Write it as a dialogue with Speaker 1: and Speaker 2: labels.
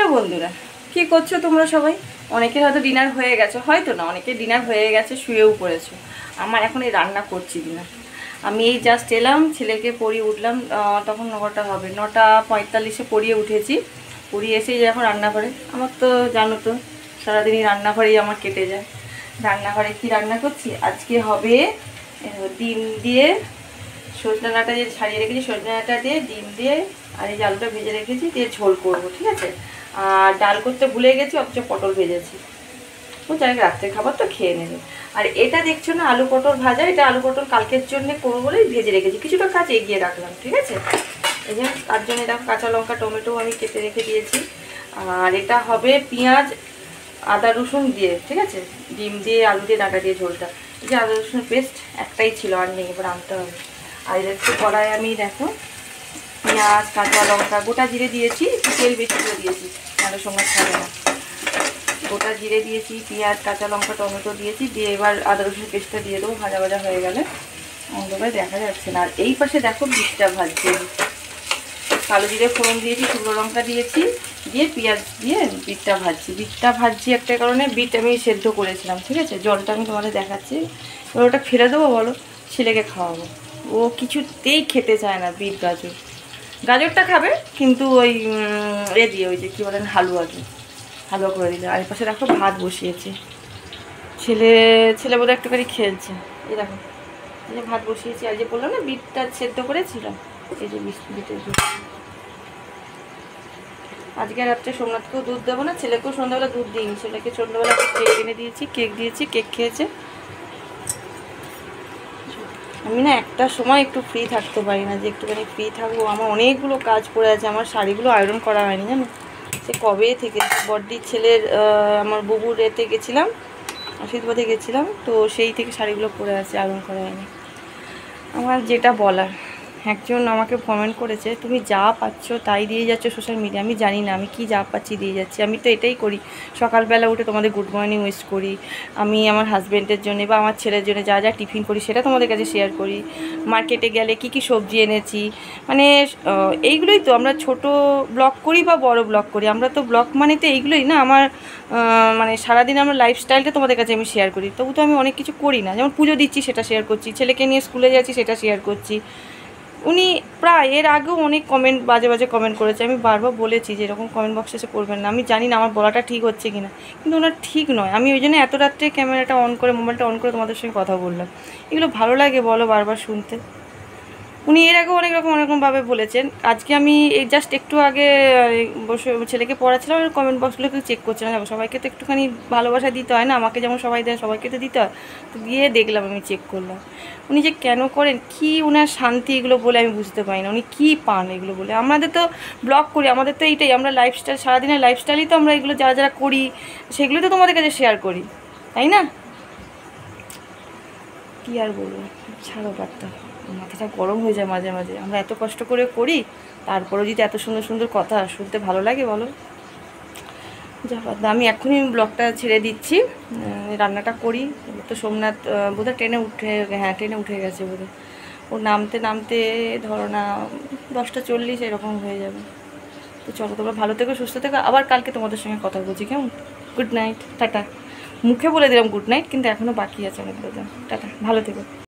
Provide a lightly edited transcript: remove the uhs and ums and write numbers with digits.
Speaker 1: Hello বন্ধুরা, কি করছো তোমরা সবাই? অনেকের হয়তো ডিনার হয়ে গেছে, হয়তো না, অনেকের ডিনার হয়ে গেছে, শুয়েও পড়েছো। আমার এখন এই রান্না করছি ডিনার। আমি এই জাস্ট এলাম, ছেলেকে পড়িয়ে উঠলাম, তখন 9টা হবে, 9:45-এ পড়িয়ে উঠেছি। পড়িয়ে এসেই এখন রান্নাঘরে, আমার তো জানো তো সারাদিনই রান্নাঘরেই আমার কেটে যায়। রান্নাঘরে কি রান্না করছি আজকে হবে ডিম দিয়ে সজনে ডাঁটা যে ছাড়িয়ে রেখেছি, সজনে ডাঁটা দিয়ে ডিম দিয়ে আর এই আলুটা ভেজে রেখেছি দিয়ে ঝোল করবো, ঠিক আছে। আর ডাল করতে ভুলে গেছি, অথচ পটল ভেজেছি। বুঝলি, রাত্রে খাবার তো খেয়ে নেবে। আর এটা দেখছো না আলু পটল ভাজা, এটা আলু পটল কালকের জন্য করবো বলেই ভেজে রেখেছি, কিছুটা কাজ এগিয়ে রাখলাম, ঠিক আছে। এই যে তার জন্য এটা কাঁচা লঙ্কা টমেটো আমি কেটে রেখে দিয়েছি। আর এটা হবে পেঁয়াজ আদা রসুন দিয়ে, ঠিক আছে, ডিম দিয়ে আলু দিয়ে ডাঁটা দিয়ে ঝোলটা। এই যে আদা রসুন পেস্ট একটাই ছিল, আর নেই, এবার আনতে হবে। আর একটু কড়াই আমি দেখো পেঁয়াজ কাঁচা লঙ্কা গোটা জিরে দিয়েছি, একটু তেল বেশি করে দিয়েছি, আলুর সঙ্গে খাবে না। গোটা জিরে দিয়েছি, পেঁয়াজ কাঁচা লঙ্কা টমেটো দিয়েছি, দিয়ে এবার আদা রসুন পেস্টটা দিয়ে দেবো। ভাজা ভাজা হয়ে গেলে অন্ধকারে দেখা যাচ্ছে না। আর এই পাশে দেখো বিটটা ভাজছি, কালো জিরে ফোড়ন দিয়েছি, শুকনো লঙ্কা দিয়েছি, দিয়ে পেঁয়াজ দিয়ে বিটটা ভাজছি একটা কারণে, বিট আমি সেদ্ধ করেছিলাম, ঠিক আছে। জলটা আমি তোমাদের দেখাচ্ছি। এবার ওটা ফেলে দেবো, বলো, ছেলেকে খাওয়াবো। ও কিছুতেই খেতে চায় না বিট গাজরটা খাবে, কিন্তু ওই দিয়ে ওই যে কী বলেন হালুয়া করে দিলে। আর পাশে দেখো ভাত বসিয়েছি, ছেলে বোধহয় একটুখানি খেলছে। এই দেখো এই যে ভাত বসিয়েছি, আর যে বললাম না বিটটা সেদ্ধ করেছিলাম, এই যে বিটের দুধ। আজকে রাত্রে সোমনাথকেও দুধ দেবো না, ছেলেকেও সন্ধ্যাবেলা দুধ দিইনি। ছেলেকে সন্ধ্যাবেলা কেক এনে দিয়েছি, কেক খেয়েছে। আমি না একটা সময় একটু ফ্রি থাকতে পারি না, যে একটুখানি ফ্রি থাকবো। আমার অনেকগুলো কাজ পড়ে আছে, আমার শাড়িগুলো আয়রন করা হয়নি জানো, সে কবে থেকে। বড়দির ছেলের আমার বুবুর এতে গেছিলাম, আশীর্বাদে গেছিলাম, তো সেই থেকে শাড়িগুলো পরে আছে, আয়রন করা হয়নি। আমার যেটা বলার, একজন আমাকে কমেন্ট করেছে তুমি যা পাচ্ছ তাই দিয়ে যাচ্ছ সোশ্যাল মিডিয়া। আমি জানি না আমি কি যা পাচ্ছি দিয়ে যাচ্ছি। আমি তো এটাই করি, সকালবেলা উঠে তোমাদের গুড মর্নিং উইশ করি, আমি আমার হাজব্যান্ডের জন্য বা আমার ছেলের জন্য যা যা টিফিন করি সেটা তোমাদের কাছে শেয়ার করি। মার্কেটে গেলে কি কি সবজি এনেছি, মানে এইগুলোই তো। আমরা ছোট ব্লগ করি বা বড় ব্লগ করি, আমরা তো ব্লগ মানে তো এইগুলোই না। আমার মানে সারাদিন আমার লাইফস্টাইলটা তোমাদের কাছে আমি শেয়ার করি। তবু তো আমি অনেক কিছু করি না, যেমন পুজো দিচ্ছি সেটা শেয়ার করছি, ছেলেকে নিয়ে স্কুলে যাচ্ছি সেটা শেয়ার করছি। উনি প্রায় এর আগেও অনেক বাজে বাজে কমেন্ট করেছে। আমি বারবার বলেছি যে এরকম কমেন্ট বক্সে এসে করবেন না। আমি জানি না আমার বলাটা ঠিক হচ্ছে কি না, কিন্তু ওনার ঠিক নয়। আমি ওই জন্য এত রাত্রে ক্যামেরাটা অন করে, মোবাইলটা অন করে তোমাদের সঙ্গে কথা বললাম। এগুলো ভালো লাগে বলো বারবার শুনতে? উনি এর আগেও অনেক রকমভাবে বলেছেন। আজকে আমি এই জাস্ট একটু আগে বসে ছেলেকে পড়াচ্ছিলাম, আর কমেন্ট বক্সগুলোকে চেক করছিলাম। সবাইকে তো একটুখানি ভালোবাসা দিতে হয় না, আমাকে যেমন সবাই দেয় সবাইকে তো দিতে হয়। তো গিয়ে দেখলাম, আমি চেক করলাম উনি যে কেন করেন, কি উনার শান্তি, এগুলো বলে আমি বুঝতে পারি না। উনি কী পান এগুলো বলে? আমাদের তো ব্লগ করি, আমাদের তো এইটাই, আমরা লাইফস্টাইল, সারাদিনের লাইফস্টাইলই তো আমরা এগুলো যারা যারা করি সেগুলোই তো তোমাদের কাছে শেয়ার করি, তাই না? কী আর বলবো, ছাড়ো বার্তা। মাথাটা গরম হয়ে যায় মাঝে মাঝে। আমরা এত কষ্ট করে করি, তারপরেও যদি এত সুন্দর সুন্দর কথা শুনতে ভালো লাগে বলো? যা বাদ, আমি এখনই ব্লগটা ছেড়ে দিচ্ছি, রান্নাটা করি। তো সোমনাথ বোধহয় ট্রেনে উঠে গেছে বোধহয়। ও নামতে নামতে ধরো না 10টা 40 এরকম হয়ে যাবে। তো চলো, তোমরা ভালো থেকো, সুস্থ থেকো। আবার কালকে তোমাদের সঙ্গে কথা বলছি, কেমন? Good night, tata. মুখে বলে দিলাম গুড নাইট, কিন্তু এখনও বাকি আছে অনেক কথা। টাটা, ভালো থেকো।